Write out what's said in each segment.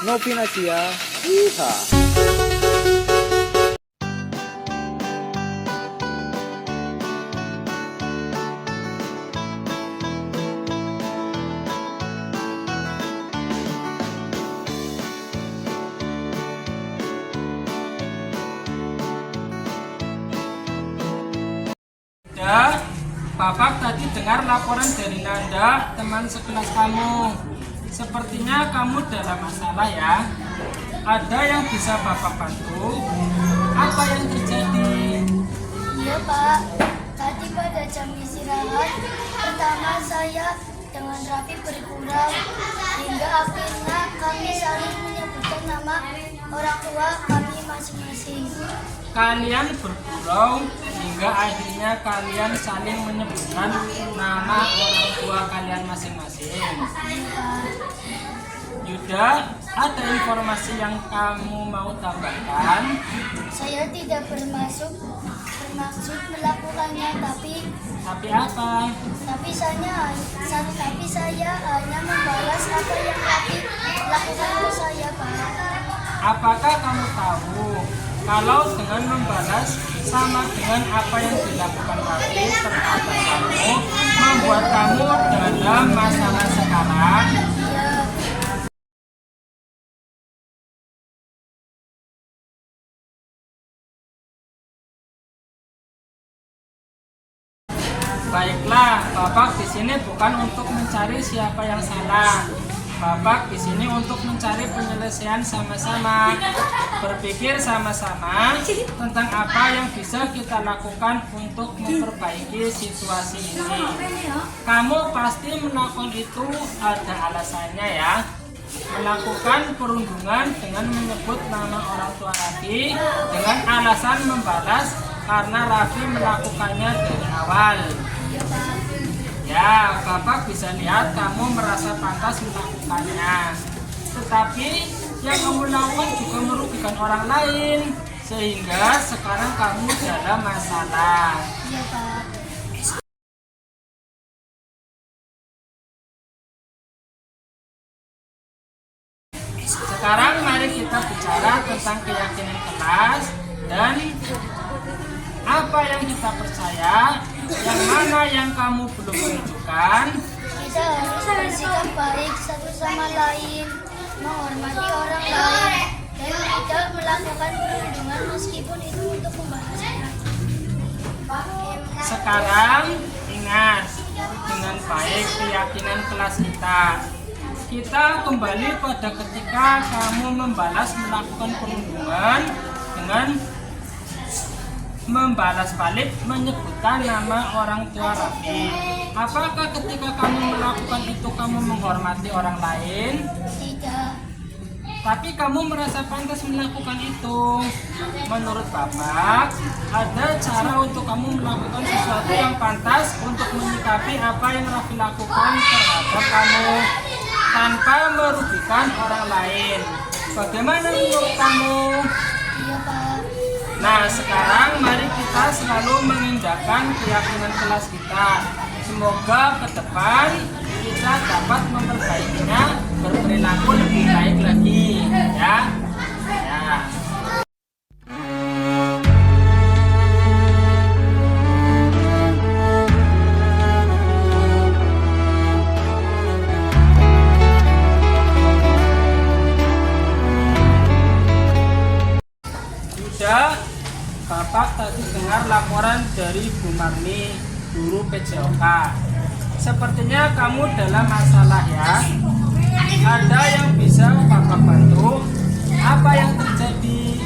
Novinasia. Yeehaw. Bapak tadi dengar laporan dari Nanda, teman sekelas kamu. Sepertinya kamu dalam masalah ya. Ada yang bisa Bapak bantu? Apa yang terjadi? Iya Pak, tadi pada jam istirahat pertama saya dengan Raffi bergurau hingga akhirnya kami saling menyebutkan nama orang tua kami masing-masing. Kalian bergurau hingga akhirnya kalian saling menyebutkan nama orang tua kalian masing-masing. Yuda, ada informasi yang kamu mau tambahkan? Saya tidak bermaksud melakukannya, tapi apa? saya hanya membalas apa yang Raffi lakukan ke saya, Pak. Apakah kamu tahu kalau dengan membalas sama dengan apa yang dilakukan Raffi terhadap kamu membuat kamu dalam masalah sekarang? Baiklah, Bapak di sini bukan untuk mencari siapa yang salah. Bapak di sini untuk mencari penyelesaian sama-sama, berpikir sama-sama tentang apa yang bisa kita lakukan untuk memperbaiki situasi ini. Kamu pasti melakukan itu ada alasannya ya. Melakukan perundungan dengan menyebut nama orang tua Raffi dengan alasan membalas karena Raffi melakukannya dari awal. Ya, Bapak bisa lihat kamu merasa pantas melakukannya. Tetapi yang kamu lakukan juga merugikan orang lain, sehingga sekarang kamu dalam masalah. Iya, Pak. Sekarang mari kita bicara tentang keyakinan kelas dan apa yang kita percaya, yang mana yang kamu belum menunjukkan. Kita harus bersikap baik satu sama lain, menghormati orang lain, dan tidak melakukan perundungan meskipun itu untuk membalasnya. Sekarang ingat dengan baik keyakinan kelas kita. Kita kembali pada ketika kamu membalas melakukan perundungan dengan membalas balik menyebutkan nama orang tua Raffi. Apakah ketika kamu melakukan itu kamu menghormati orang lain? Tidak. Tapi kamu merasa pantas melakukan itu. Menurut Bapak, ada cara untuk kamu melakukan sesuatu yang pantas untuk menyikapi apa yang Raffi lakukan terhadap kamu tanpa merugikan orang lain. Bagaimana menurut kamu? Iya, Pak. Nah, sekarang mari kita selalu mengindahkan keyakinan kelas kita. Semoga ke depan kita dapat memperbaikinya, berperilaku lebih baik lagi, ya. Ya. Bapak tadi dengar laporan dari Bu Marni, guru PJOK. Sepertinya kamu dalam masalah ya. Ada yang bisa Bapak bantu? Apa yang terjadi?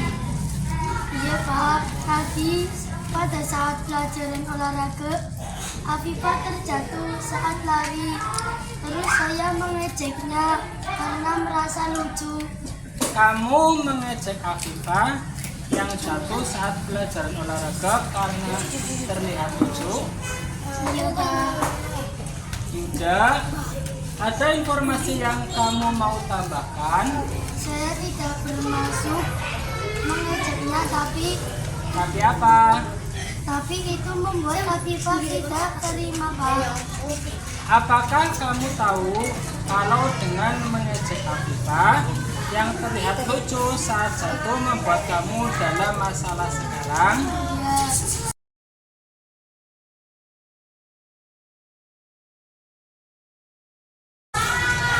Iya, Pak. Tadi pada saat pelajaran olahraga, Afifah terjatuh saat lari. Terus saya mengejeknya karena merasa lucu. Kamu mengejek Afifah yang jatuh saat pelajaran olahraga karena terlihat lucu? Iya, Pak. Tidak. Ada informasi yang kamu mau tambahkan? Saya tidak bermaksud mengejeknya, Tapi apa? tapi itu membuat Afifah tidak terima, Pak. Apakah kamu tahu kalau dengan mengejek Afifah yang terlihat lucu saat jatuh membuat kamu dalam masalah sekarang? Ya.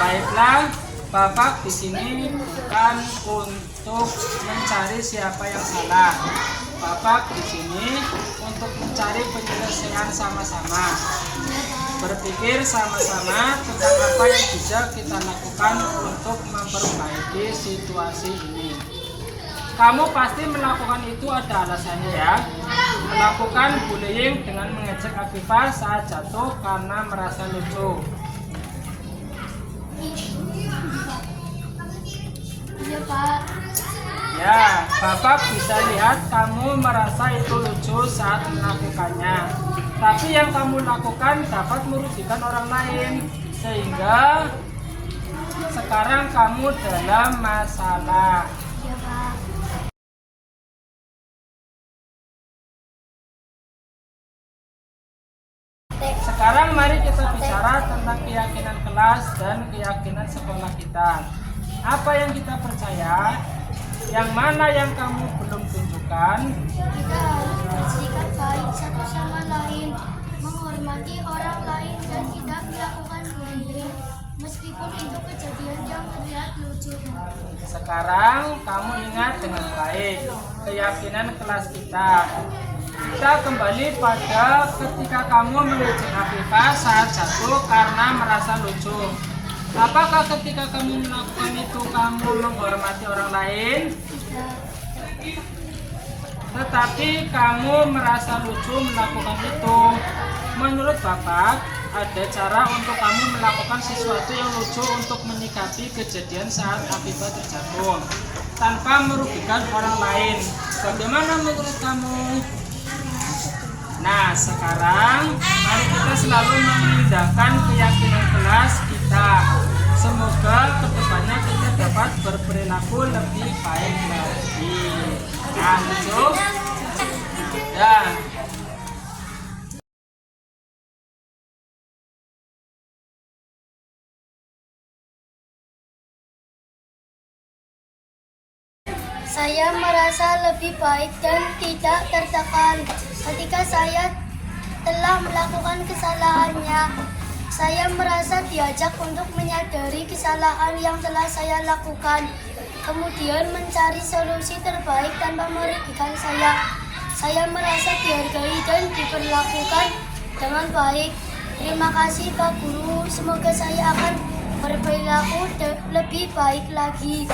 Baiklah, Bapak di sini bukan untuk mencari siapa yang salah. Bapak di sini untuk mencari penyelesaian sama-sama. Berpikir sama-sama tentang apa yang bisa kita lakukan untuk memperbaiki situasi ini. Kamu pasti melakukan itu ada alasannya ya. Melakukan bullying dengan mengejek Afifah saat jatuh karena merasa lucu. Iya Pak. Ya, Bapak bisa lihat kamu merasa itu lucu saat melakukannya. Tapi yang kamu lakukan dapat merugikan orang lain. Sehingga sekarang kamu dalam masalah. Iya Pak. Sekarang mari kita bicara tentang keyakinan kelas dan keyakinan sekolah kita. Apa yang kita percaya? Yang mana yang kamu belum tunjukkan? Kita harus bersikap baik satu sama lain, menghormati orang lain dan tidak melakukan bullying, meskipun itu kejadian yang terlihat lucu. Sekarang kamu ingat dengan baik keyakinan kelas kita. Kita kembali pada ketika kamu mengejek Afifah saat jatuh karena merasa lucu. Apakah ketika kamu melakukan itu kamu menghormati orang lain? Tetapi kamu merasa lucu melakukan itu. Menurut Bapak, ada cara untuk kamu melakukan sesuatu yang lucu untuk menyikapi kejadian saat Afifah terjatuh tanpa merugikan orang lain. Bagaimana menurut kamu? Nah, sekarang mari kita selalu mengindahkan keyakinan kelas kita. Semoga kedepannya kita dapat berperilaku lebih baik lagi. Nah, lucu. Ya. Saya merasa lebih baik dan tidak tertekan ketika saya telah melakukan kesalahannya. Saya merasa diajak untuk menyadari kesalahan yang telah saya lakukan, kemudian mencari solusi terbaik tanpa merugikan saya. Saya merasa dihargai dan diperlakukan dengan baik. Terima kasih Pak Guru, semoga saya akan berperilaku lebih baik lagi.